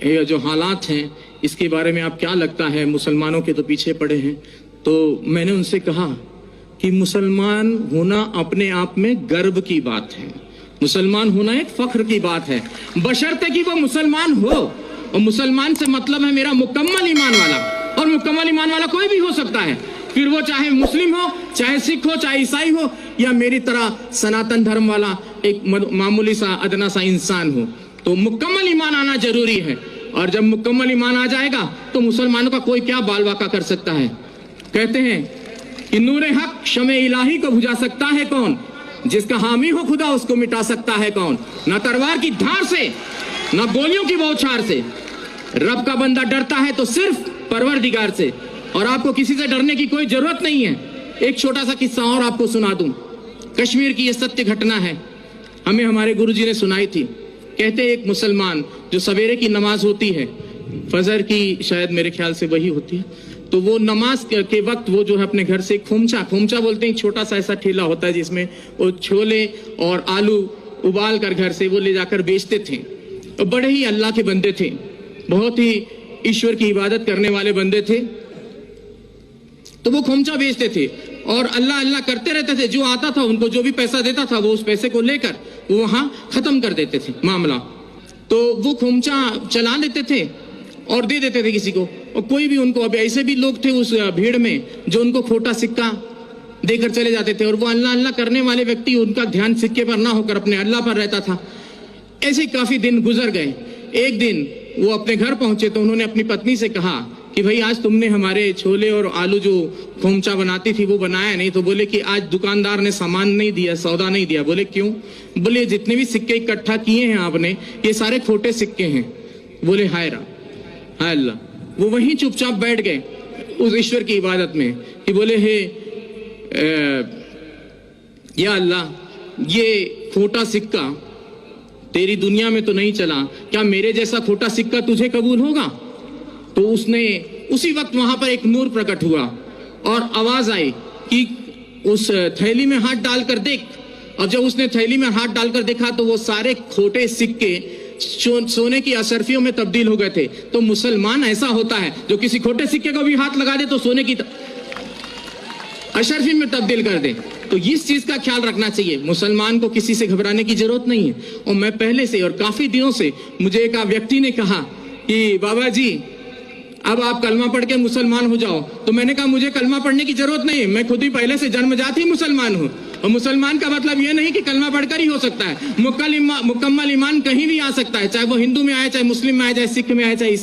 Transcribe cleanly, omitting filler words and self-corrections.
یہ جو حالات ہیں اس کے بارے میں آپ کیا لگتا ہے؟ مسلمانوں کے تو پیچھے پڑے ہیں. تو میں نے ان سے کہا کہ مسلمان ہونا اپنے آپ میں گرو کی بات ہے، مسلمان ہونا ایک فخر کی بات ہے، بشرطے کہ وہ مسلمان ہو. اور مسلمان سے مطلب ہے میرا مکمل ایمان والا، اور مکمل ایمان والا کوئی بھی ہو سکتا ہے، پھر وہ چاہے مسلم ہو، چاہے سکھ ہو، چاہے عیسائی ہو، یا میری طرح سناتن دھرم والا ایک معمولی سا ادنا سا انسان ہو. تو مکمل ایمان آنا ضروری ہے، اور جب مکمل ایمان آ جائے گا تو مسلمانوں کا کوئی کیا بال واقع کر سکتا ہے. کہتے ہیں کہ نور حق شمع الہی کو بجھا سکتا ہے کون؟ جس کا حامی ہو خدا اس کو مٹا سکتا ہے کون؟ نہ تلوار کی دھار سے، نہ گولیوں کی بوچھار سے. رب کا بندہ ڈرتا ہے تو صرف پروردگار سے، اور آپ کو کسی سے ڈرنے کی کوئی ضرورت نہیں ہے. ایک چھوٹا سا قصہ اور آپ کو سنا دوں. کشمیر کی یہ ستیہ گھٹنا ہے، ہمیں ہمارے گرو جی نے سنائی تھی. کہتے ایک مسلمان جو سویرے کی نماز ہوتی ہے، فجر کی شاید میرے خیال سے وہی ہوتی ہے، تو وہ نماز کے وقت وہ جو ہے اپنے گھر سے کھومچا بولتے ہیں، چھوٹا سا ایسا ٹھیلا ہوتا ہے جس میں وہ چھولے اور آلو ابال کر گھر سے وہ لے جا کر بیچتے تھے. بڑے ہی اللہ کے بندے تھے، بہت ہی ایشور کی عبادت کرنے والے بندے تھے. تو وہ کھومچا بیچتے تھے اور اللہ اللہ کرتے رہتے تھے. جو آتا تھا ان کو جو بھی پیسہ دیتا تھا وہ اس پیسے کو لے کر وہ وہاں ختم کر دیتے تھے معاملہ. تو وہ کھومچا چلا لیتے تھے اور دے دیتے تھے کسی کو. اور کوئی بھی ان کو، اب ایسے بھی لوگ تھے اس بھیڑ میں جو ان کو کھوٹا سکہ دے کر چلے جاتے تھے، اور وہ اللہ اللہ کرنے والے ویکتی ان کا دھیان سکے پر نہ ہو کر اپنے اللہ پر رہتا تھا. ایسے کافی دن گزر گئے. ایک دن وہ اپنے گھر پہنچے تو انہوں نے اپنی پتنی سے کہا کہ بھائی آج تم نے ہمارے چھولے اور آلو جو کھومچا بناتی تھی وہ بنایا نہیں. تو بولے کہ آج دکاندار نے سامان نہیں دیا، سودا نہیں دیا. بولے کیوں؟ بولے جتنے بھی سکے اکٹھا کیے ہیں آپ نے یہ سارے کھوٹے سکے ہیں. بولے ہائے اللہ. وہ وہیں چپ چاپ بیٹھ گئے اس ایشور کی عبادت میں کہ بولے یا اللہ یہ کھوٹا سکہ تیری دنیا میں تو نہیں چلا، کیا میرے جیسا کھوٹا سکہ تجھے قبول ہوگا؟ تو اس نے اسی وقت وہاں پر ایک نور پرکٹ ہوا اور آواز آئی کہ اس تھیلی میں ہاتھ ڈال کر دیکھ. اور جب اس نے تھیلی میں ہاتھ ڈال کر دیکھا تو وہ سارے کھوٹے سکے سونے کی اشرفیوں میں تبدیل ہو گئے تھے. تو مسلمان ایسا ہوتا ہے جو کسی کھوٹے سکے کو بھی ہاتھ لگا دے تو سونے کی اشرفی میں تبدیل کر دے. تو اس چیز کا خیال رکھنا چاہیے. مسلمان کو کسی سے گھبرانے کی ضرورت نہیں ہے. اور میں پہلے سے اور کافی دنوں سے مجھے ایک ویکتی نے کہا کہ بابا جی اب آپ کلمہ پڑھ کے مسلمان ہو جاؤ. تو میں نے کہا مجھے کلمہ پڑھنے کی ضرورت نہیں ہے، میں خود ہی پہلے سے جنم جات ہی مسلمان ہوں. اور مسلمان کا مطلب یہ نہیں کہ کلمہ پڑھ کر ہی ہو سکتا ہے. مکمل ایمان کہیں بھی آ سکتا ہے، چاہے وہ ہندو میں آئے، چاہے مسلم میں آئے، چاہے سکھ میں آئے، چاہے عیسائی